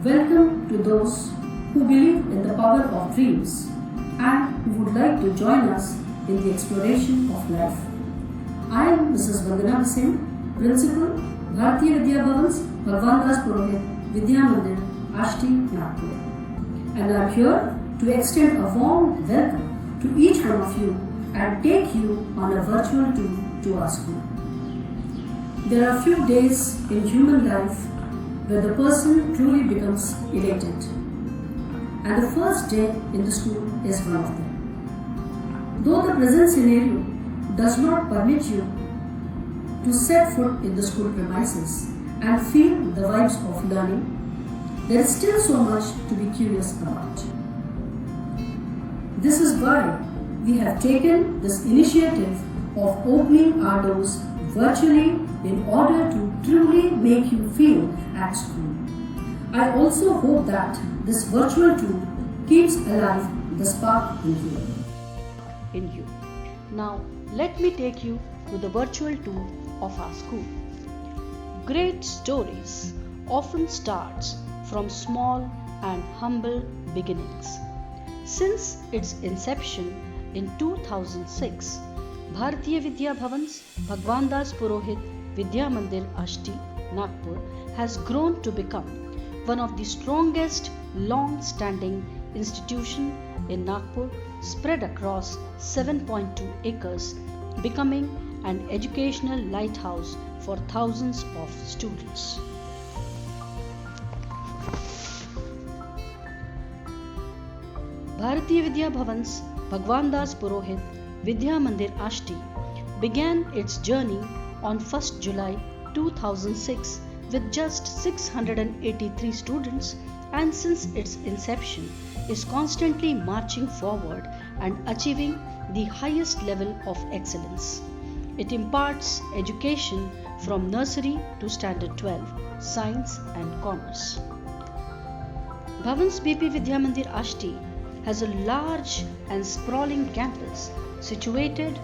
Welcome to those who believe in the power of dreams and who would like to join us in the exploration of life. I am Mrs. Vandana Singh, Principal, Bharatiya Vidya Bhavans, Bhagwan Das Purohit, Vidya Mandir, Ashti, Nagpur. And I am here to extend a warm welcome to each one of you and take you on a virtual tour to our school. There are few days in human life where the person truly becomes elated. And the first day in the school is one of them. Though the present scenario does not permit you to set foot in the school premises and feel the vibes of learning, there is still so much to be curious about. This is why we have taken this initiative of opening our doors virtually in order to truly make you feel at school. I also hope that this virtual tour keeps alive the spark in you. Now, let me take you to the virtual tour of our school. Great stories often starts from small and humble beginnings. Since its inception in 2006, Bharatiya Vidya Bhavans, Bhagwan Das Purohit, Vidya Mandir, Ashti, Nagpur has grown to become one of the strongest long-standing institutions in Nagpur, spread across 7.2 acres, becoming an educational lighthouse for thousands of students. Bharatiya Vidya Bhavans, Bhagwan Das Purohit, Vidya Mandir, Ashti began its journey on 1st July 2006 with just 683 students, and since its inception is constantly marching forward and achieving the highest level of excellence. It imparts education from nursery to standard 12, science and commerce. Bhavans BP Vidya Mandir Ashti has a large and sprawling campus situated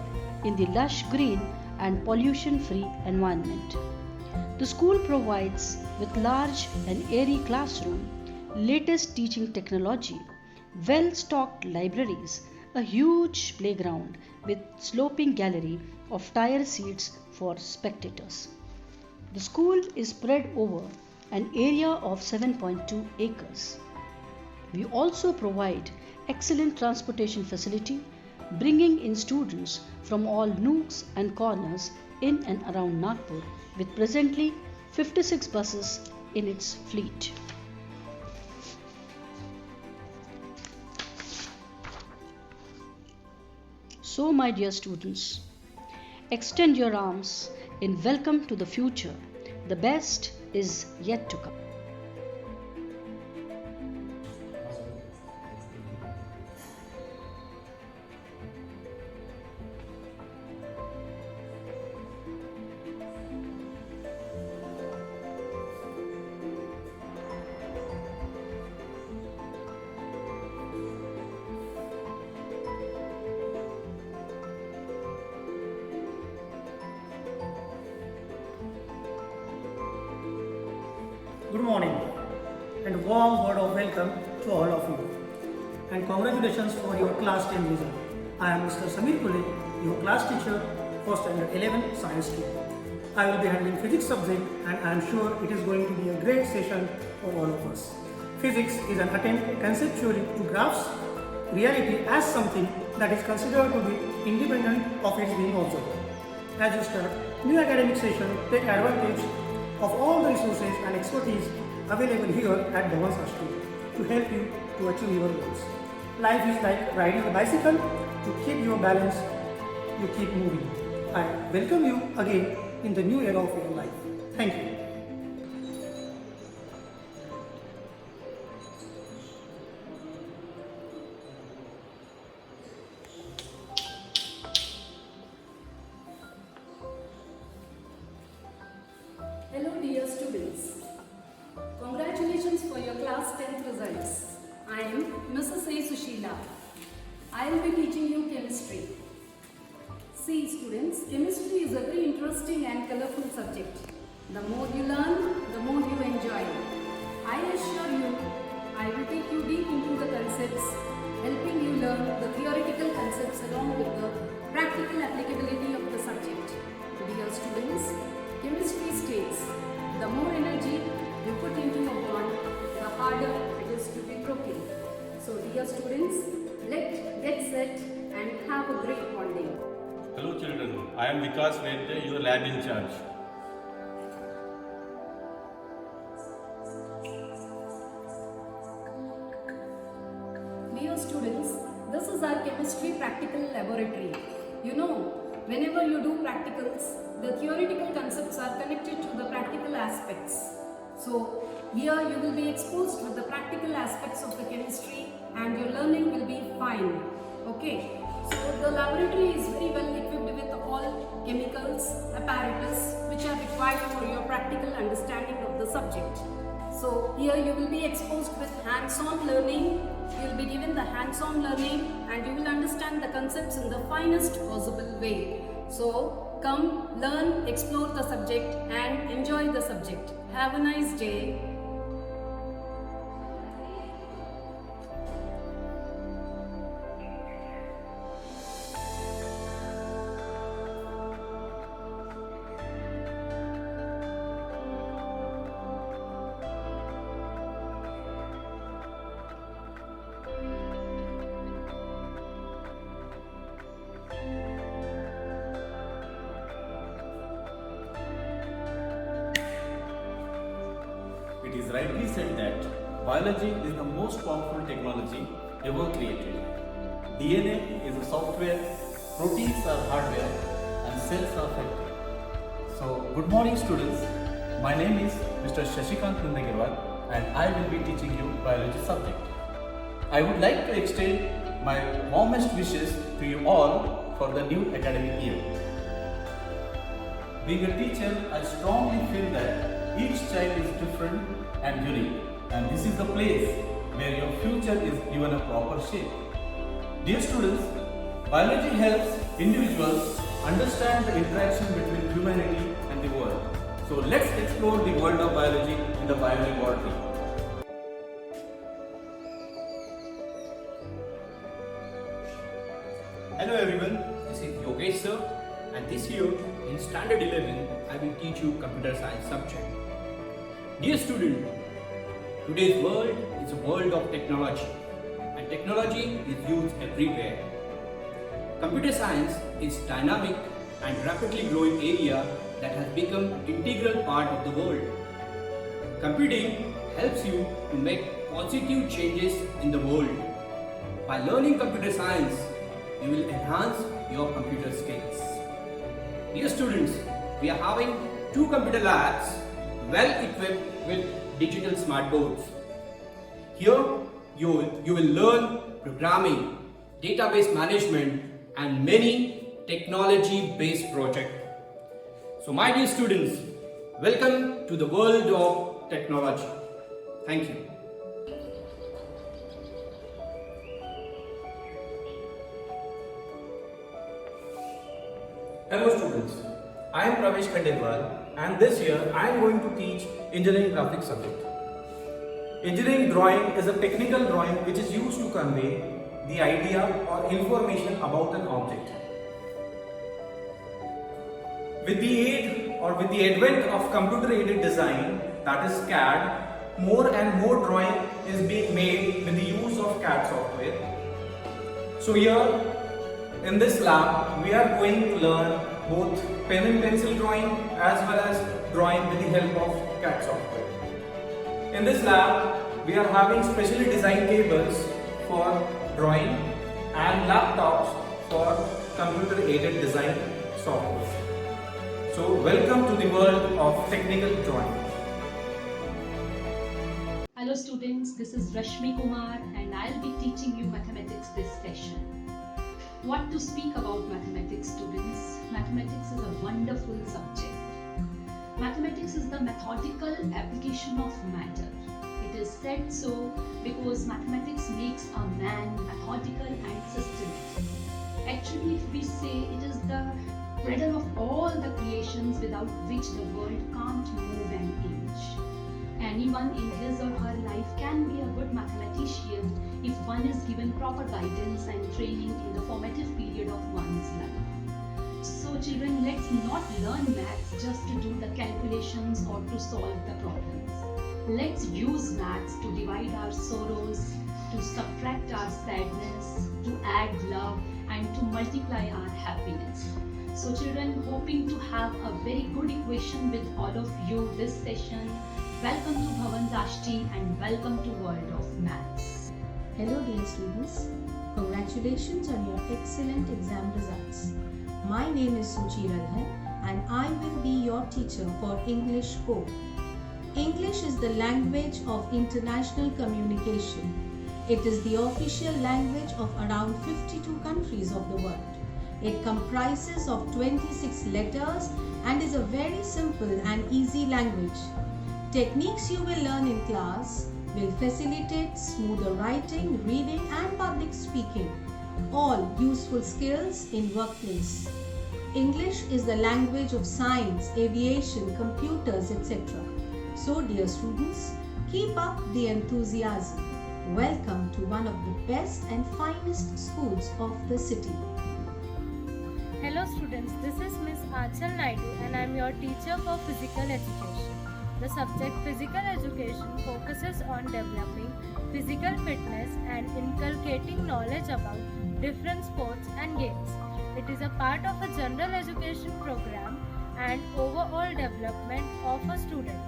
in the lush green and pollution-free environment. The school provides with large and airy classroom, latest teaching technology, well-stocked libraries, a huge playground with sloping gallery of tire seats for spectators. The school is spread over an area of 7.2 acres. We also provide excellent transportation facility, bringing in students from all nooks and corners in and around Nagpur, with presently 56 buses in its fleet. So, my dear students, extend your arms in welcome to the future. The best is yet to come. Good morning and a warm word of welcome to all of you, and congratulations for your class 10 result. I am Mr. Samir Kule, your class teacher for standard 11 science stream. I will be handling physics subject and I am sure it is going to be a great session for all of us. Physics is an attempt conceptually to grasp reality as something that is considered to be independent of its being observed. As you start new academic session, take advantage of all the resources and expertise available here at Bhavans Ashti to help you to achieve your goals. Life is like riding a bicycle. To keep your balance, you keep moving. I welcome you again in the new era of your life. Thank you. Hello dear students. Congratulations for your class 10th results. I am Mrs. A. Sushila. I will be teaching you chemistry. See students, chemistry is a very interesting and colorful subject. The more you learn, the more you enjoy. I assure you, I will take you deep into the concepts, helping you learn the theoretical concepts along with the practical applicability of the subject. Dear students, chemistry states, the more energy you put into a bond, the harder it is to be broken. So dear students, let's get set and have a great bonding. Hello children, I am Vikas Redde, your lab in charge. Dear students, this is our chemistry practical laboratory. You know, whenever you do practicals, the theoretical concepts are connected to the practical aspects. So here you will be exposed with the practical aspects of the chemistry and your learning will be fine. Okay, so the laboratory is very well equipped with all chemicals, apparatus which are required for your practical understanding of the subject. So here you will be exposed with hands-on learning. You will be given the hands-on learning and you will understand the concepts in the finest possible way. So come, learn, explore the subject and enjoy the subject. Have a nice day. It is rightly said that biology is the most powerful technology ever created. DNA is a software, proteins are hardware, and cells are factory. So, good morning students. My name is Mr. Shashikant Nandagirwal and I will be teaching you biology subject. I would like to extend my warmest wishes to you all for the new academic year. Being a teacher, I strongly feel that each child is different and unique, and this is the place where your future is given a proper shape. Dear students, biology helps individuals understand the interaction between humanity and the world. So let's explore the world of biology in the biolaboratory. Hello everyone, this is Yogesh sir, and this year in standard 11 I will teach you computer science subject. Dear student, today's world is a world of technology and technology is used everywhere. Computer science is dynamic and rapidly growing area that has become an integral part of the world. Computing helps you to make positive changes in the world. By learning computer science, you will enhance your computer skills. Dear students, we are having 2 computer labs well equipped with digital smart boards. Here you will learn programming, database management and many technology based projects. So my dear students, welcome to the world of technology. Thank you. Hello students, I am Pravesh Khandelwal and this year I am going to teach engineering graphics subject. Engineering drawing is a technical drawing which is used to convey the idea or information about an object. With the aid or with the advent of computer aided design, that is CAD, more and more drawing is being made with the use of CAD software. So here in this lab, we are going to learn both pen and pencil drawing as well as drawing with the help of CAD software. In this lab, we are having specially designed tables for drawing and laptops for computer aided design software. So welcome to the world of technical drawing. Hello students, this is Rashmi Kumar and I'll be teaching you mathematics this session. What to speak about mathematics, students? Mathematics is a wonderful subject. Mathematics is the methodical application of matter. It is said so because mathematics makes a man methodical and systematic. Actually, if we say it is the cradle of all the creations without which the world can't move an inch. And anyone in his or her life can be a good mathematician if one is given proper guidance and training in the formative period of one's life. So children, let's not learn maths just to do the calculations or to solve the problems. Let's use maths to divide our sorrows, to subtract our sadness, to add love, and to multiply our happiness. So children, hoping to have a very good equation with all of you this session. Welcome to Bhavan's Ashti and welcome to World of Maths. Hello dear students, congratulations on your excellent exam results. My name is Suchi Radhan and I will be your teacher for English core. English is the language of international communication. It is the official language of around 52 countries of the world. It comprises of 26 letters and is a very simple and easy language. Techniques you will learn in class will facilitate smoother writing, reading and public speaking, all useful skills in workplace. English is the language of science, aviation, computers, etc. So dear students, keep up the enthusiasm. Welcome to one of the best and finest schools of the city. Hello students, this is Miss Achal Naidu and I am your teacher for physical education. The subject physical education focuses on developing physical fitness and inculcating knowledge about different sports and games. It is a part of a general education program and overall development of a student,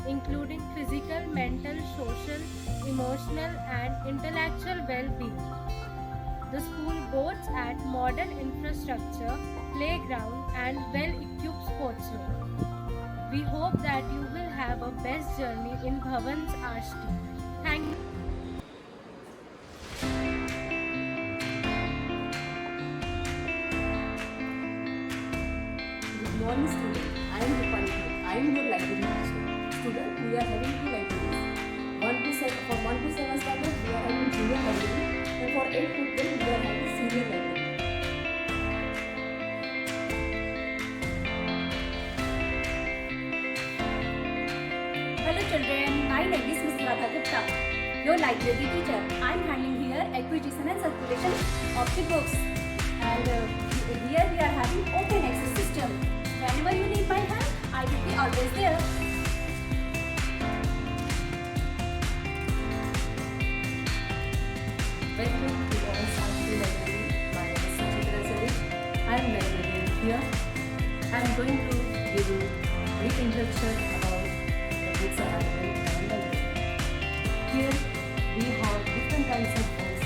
including physical, mental, social, emotional and intellectual well-being. The school boasts at modern infrastructure, playground and well-equipped sports room. We hope that you will have a best journey in Bhavan's Ashti. Thank you. Good morning student, I am Rupani. I am your library teacher. Student, we are having two libraries. From 1 to 7 standard, we are having junior library and for 8 to 12, we are having senior library. Hello children, my name is Ms. Radha Gupta, your library teacher. I am handling here acquisition and circulation of the books. And here we are having open access system. Whenever you need my help, I will be always there. Welcome to our Sanskrit library. My name is Suchitra Sari. I am librarian here. I am going to give you a brief introduction about the books available in our library. Here we have different kinds of books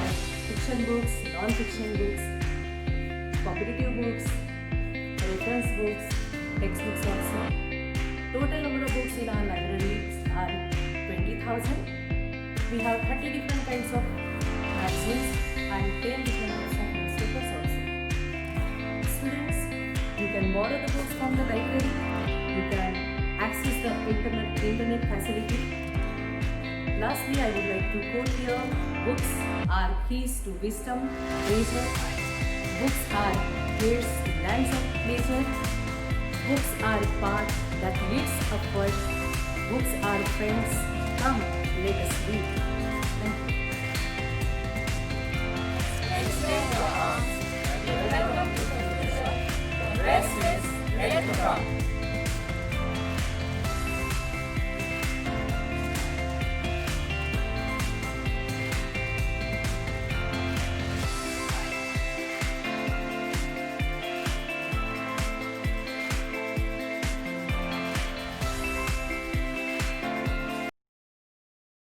like fiction books, non-fiction books, competitive books, reference books, textbooks also. Total number of books in our library are 20,000. We have 30 different kinds of magazines and 10 different kinds of newspapers also. Students, you can borrow the books from the library. You can access the internet facility. Lastly, I would like to quote here, books are keys to wisdom, treasure. Books are gates to lands of pleasure. Books are a path that leads upward. Books are friends. Come, let us read.